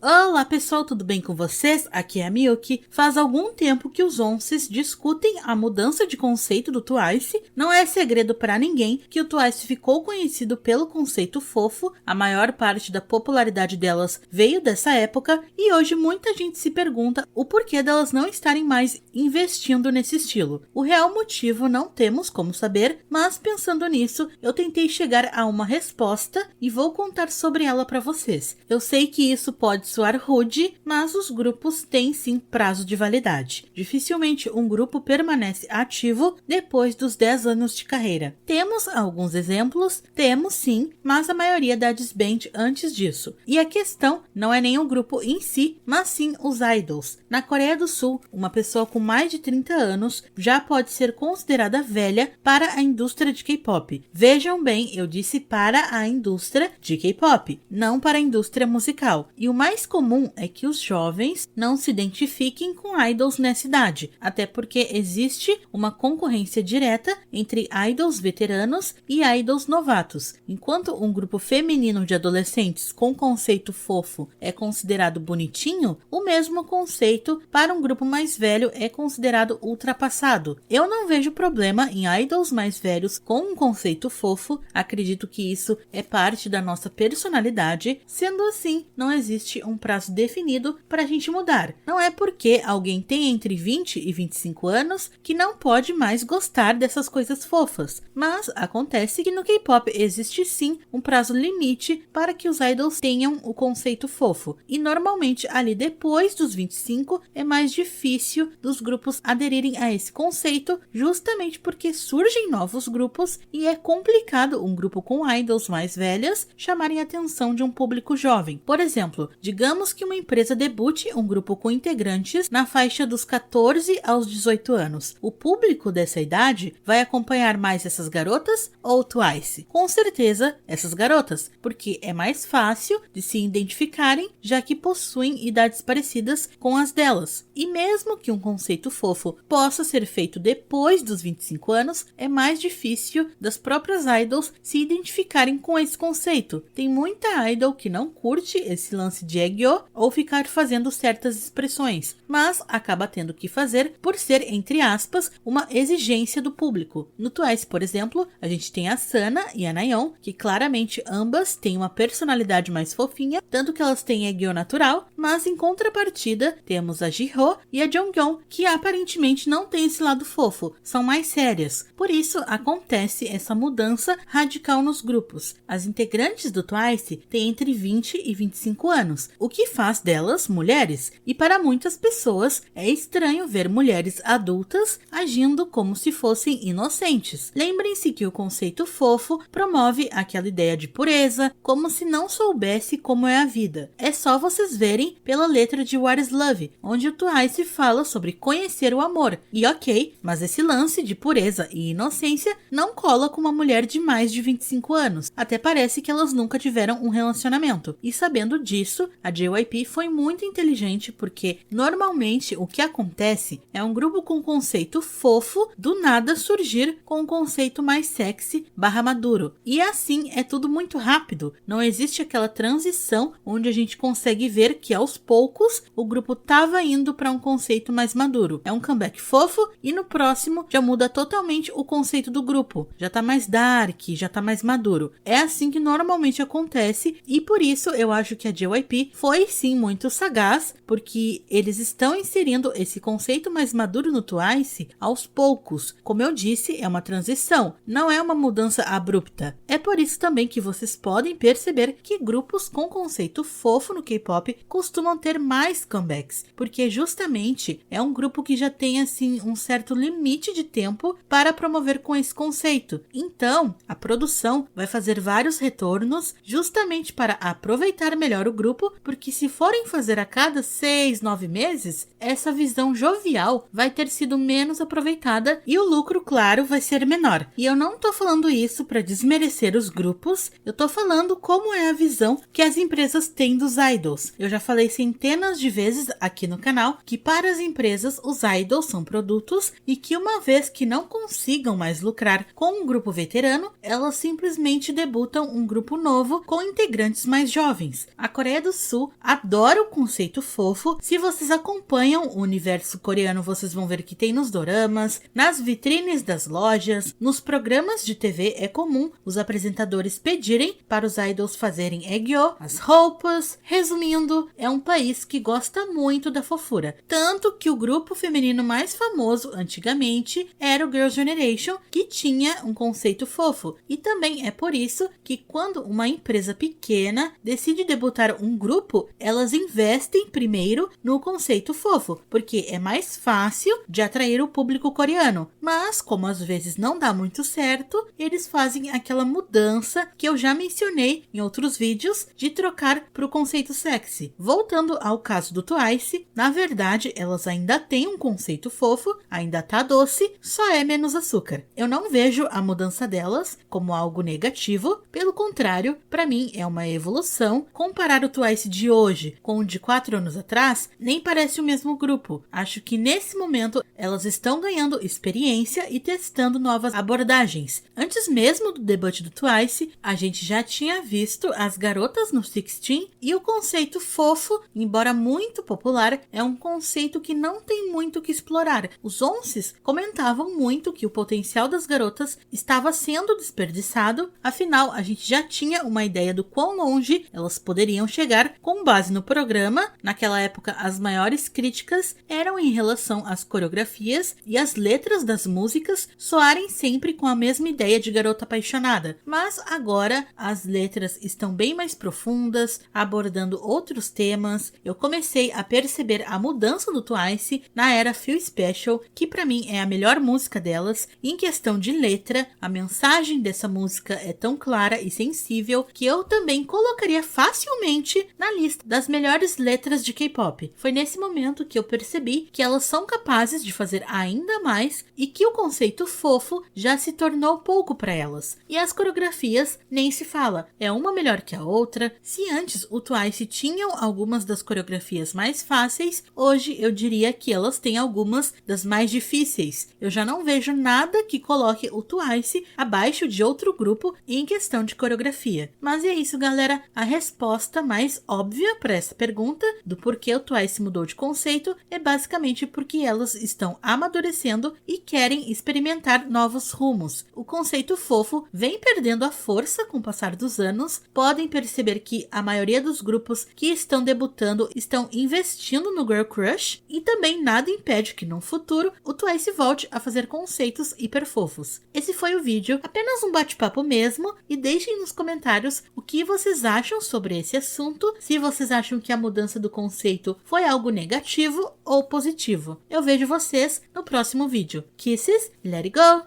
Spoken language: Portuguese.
Olá pessoal, tudo bem com vocês? Aqui é a Miyuki. Faz algum tempo que os onces discutem a mudança de conceito do Twice. Não é segredo para ninguém que o Twice ficou conhecido pelo conceito fofo. A maior parte da popularidade delas veio dessa época e hoje muita gente se pergunta o porquê delas não estarem mais investindo nesse estilo. O real motivo não temos como saber, mas pensando nisso, eu tentei chegar a uma resposta e vou contar sobre ela para vocês. Eu sei que isso pode soar rude, mas os grupos têm sim prazo de validade. Dificilmente um grupo permanece ativo depois dos 10 anos de carreira. Temos alguns exemplos? Temos sim, mas a maioria dá desband antes disso. E a questão não é nem o grupo em si, mas sim os idols. Na Coreia do Sul, uma pessoa com mais de 30 anos já pode ser considerada velha para a indústria de K-pop. Vejam bem, eu disse para a indústria de K-pop, não para a indústria musical. E o mais comum é que os jovens não se identifiquem com idols nessa idade, até porque existe uma concorrência direta entre idols veteranos e idols novatos. Enquanto um grupo feminino de adolescentes com conceito fofo é considerado bonitinho, o mesmo conceito para um grupo mais velho é considerado ultrapassado. Eu não vejo problema em idols mais velhos com um conceito fofo, acredito que isso é parte da nossa personalidade. Sendo assim, não existe um prazo definido para a gente mudar. Não é porque alguém tem entre 20 e 25 anos que não pode mais gostar dessas coisas fofas. Mas acontece que no K-pop existe sim um prazo limite para que os idols tenham o conceito fofo. E normalmente ali depois dos 25 é mais difícil dos grupos aderirem a esse conceito, justamente porque surgem novos grupos e é complicado um grupo com idols mais velhas chamarem a atenção de um público jovem. Por exemplo, digamos que uma empresa debute um grupo com integrantes na faixa dos 14 aos 18 anos. O público dessa idade vai acompanhar mais essas garotas ou Twice? Com certeza essas garotas, porque é mais fácil de se identificarem, já que possuem idades parecidas com as delas. E mesmo que um conceito fofo possa ser feito depois dos 25 anos, é mais difícil das próprias idols se identificarem com esse conceito. Tem muita idol que não curte esse lance de Aegyo ou ficar fazendo certas expressões, mas acaba tendo que fazer por ser, entre aspas, uma exigência do público. No Twice, por exemplo, a gente tem a Sana e a Nayeon, que claramente ambas têm uma personalidade mais fofinha, tanto que elas têm Aegyo natural, mas em contrapartida temos a Jihyo e a Jonghyun, que aparentemente não têm esse lado fofo, são mais sérias. Por isso acontece essa mudança radical nos grupos. As integrantes do Twice têm entre 20 e 25 anos, o que faz delas mulheres, e para muitas pessoas é estranho ver mulheres adultas agindo como se fossem inocentes. Lembrem-se que o conceito fofo promove aquela ideia de pureza, como se não soubesse como é a vida. É só vocês verem pela letra de What is Love, onde o Twice fala sobre conhecer o amor. E ok, mas esse lance de pureza e inocência não cola com uma mulher de mais de 25 anos. Até parece que elas nunca tiveram um relacionamento. E sabendo disso, a JYP foi muito inteligente, porque normalmente o que acontece é um grupo com conceito fofo do nada surgir com um conceito mais sexy / maduro. E assim é tudo muito rápido, não existe aquela transição onde a gente consegue ver que aos poucos o grupo tava indo para um conceito mais maduro. É um comeback fofo e no próximo já muda totalmente o conceito do grupo, já tá mais dark, já tá mais maduro. É assim que normalmente acontece e por isso eu acho que a JYP foi sim muito sagaz, porque eles estão inserindo esse conceito mais maduro no Twice aos poucos. Como eu disse, é uma transição, não é uma mudança abrupta. É por isso também que vocês podem perceber que grupos com conceito fofo no K-pop costumam ter mais comebacks, porque justamente é um grupo que já tem assim um certo limite de tempo para promover com esse conceito. Então, a produção vai fazer vários retornos justamente para aproveitar melhor o grupo, porque se forem fazer a cada 6, 9 meses, essa visão jovial vai ter sido menos aproveitada e o lucro, claro, vai ser menor. E eu não tô falando isso para desmerecer os grupos, eu tô falando como é a visão que as empresas têm dos idols. Eu já falei centenas de vezes aqui no canal que para as empresas os idols são produtos e que uma vez que não consigam mais lucrar com um grupo veterano, elas simplesmente debutam um grupo novo com integrantes mais jovens. A Coreia do Sul adora o conceito fofo. Se vocês acompanham o universo coreano, vocês vão ver que tem nos doramas, nas vitrines das lojas, nos programas de TV é comum os apresentadores pedirem para os idols fazerem egyo, as roupas. Resumindo, é um país que gosta muito da fofura. Tanto que o grupo feminino mais famoso antigamente era o Girls' Generation, que tinha um conceito fofo. E também é por isso que quando uma empresa pequena decide debutar um grupo, elas investem primeiro no conceito fofo, porque é mais fácil de atrair o público coreano. Mas, como às vezes não dá muito certo, eles fazem aquela mudança que eu já mencionei em outros vídeos, de trocar para o conceito sexy. Voltando ao caso do Twice, na verdade elas ainda têm um conceito fofo, ainda tá doce, só é menos açúcar. Eu não vejo a mudança delas como algo negativo, pelo contrário, para mim é uma evolução. Comparar o Twice de hoje com o de 4 anos atrás, nem parece o mesmo grupo. Acho que nesse momento elas estão ganhando experiência e testando novas abordagens. Antes mesmo do debut do Twice, a gente já tinha visto as garotas no 16 e o conceito fofo, embora muito popular, é um conceito que não tem muito o que explorar. Os onces comentavam muito que o potencial das garotas estava sendo desperdiçado, afinal a gente já tinha uma ideia do quão longe elas poderiam chegar com base no programa. Naquela época as maiores críticas eram em relação às coreografias e as letras das músicas soarem sempre com a mesma ideia de garota apaixonada, mas agora as letras estão bem mais profundas, abordando outros temas. Eu comecei a perceber a mudança do Twice na era Feel Special, que pra mim é a melhor música delas. Em questão de letra, a mensagem dessa música é tão clara e sensível que eu também colocaria facilmente na lista das melhores letras de K-pop. Foi nesse momento que eu percebi que elas são capazes de fazer ainda mais e que o conceito fofo já se tornou pouco para elas. E as coreografias nem se fala, é uma melhor que a outra. Se antes o Twice tinham algumas das coreografias mais fáceis, hoje eu diria que elas têm algumas das mais difíceis. Eu já não vejo nada que coloque o Twice abaixo de outro grupo em questão de coreografia. Mas é isso, galera. A resposta mais óbvia para essa pergunta do porquê o Twice mudou de conceito é basicamente porque elas estão amadurecendo e querem experimentar novos rumos. O conceito fofo vem perdendo a força com o passar dos anos. Podem perceber que a maioria dos grupos que estão debutando estão investindo no Girl Crush, e também nada impede que no futuro o Twice volte a fazer conceitos hiper fofos. Esse foi o vídeo, apenas um bate-papo mesmo, e deixem nos comentários o que vocês acham sobre esse assunto, se vocês acham que a mudança do conceito foi algo negativo ou positivo. Eu vejo vocês no próximo vídeo. Kisses, let it go!